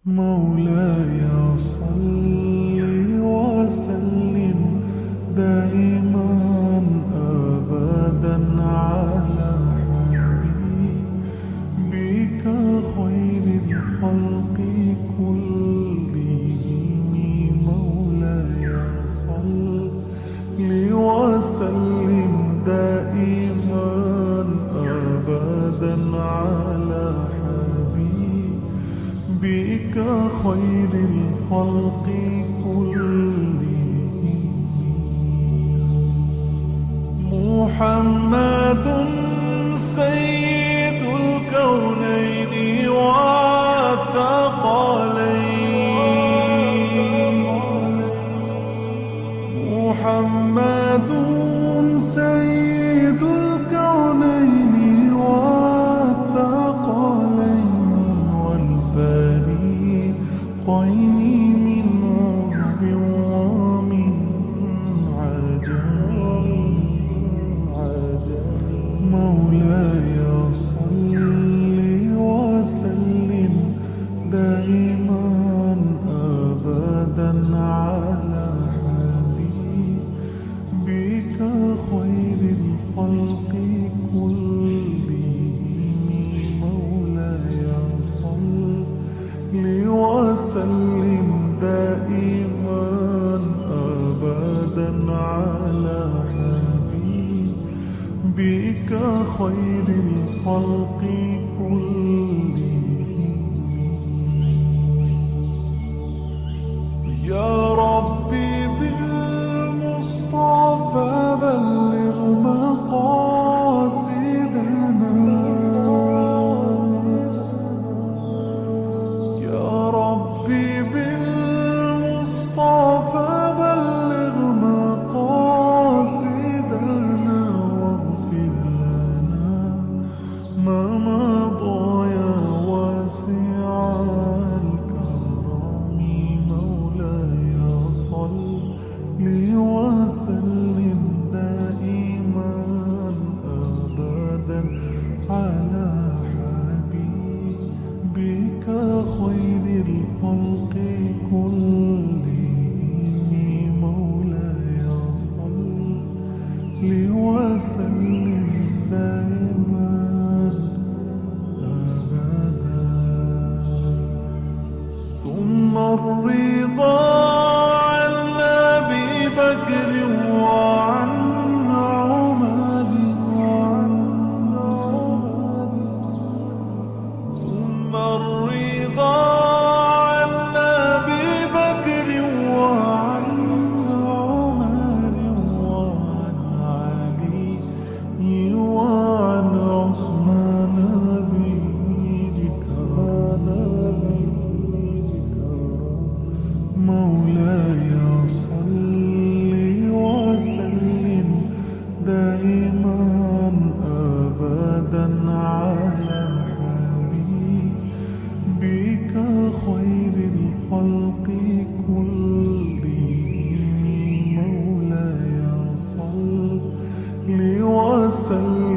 مولاي صل وسلم دائما أبدا على حبيبك خير الخلق كلهم. مولاي صل وسلم دائما أبدا على بك خير الخلق كلهم. محمد سيد الكونين والثقلين. محمد سيد الكونين والثقلين والفريقين من عرب ومن عجم. مولاي صل وسلم دائما أبدا على حبيبك خير الخلق كلهم. مولاي صل وسلم دائما أبدا على حبيبك خير الخلق كلهم. يا ربي بالمصطفى بلغ مقاصدنا. يا ربي بالمصطفى بلغ مقاصدنا واغفر لنا ما مضى يا واسع الكرم. مولاي صل وسلم دائما أبدا على حبيبك خير الخلق كلهم. مولاي صل وسلم دائما أبدا. ثم الرضا عن أبي بكر وعن عمر. ثم الرضا عن أبي بكر وعن عمر وعن علي وعن عثمان ذي الكرم. مولاي صل وسلم دائما أبدا على حبيبك خير الخلق كلهم. مولاي صل وسلم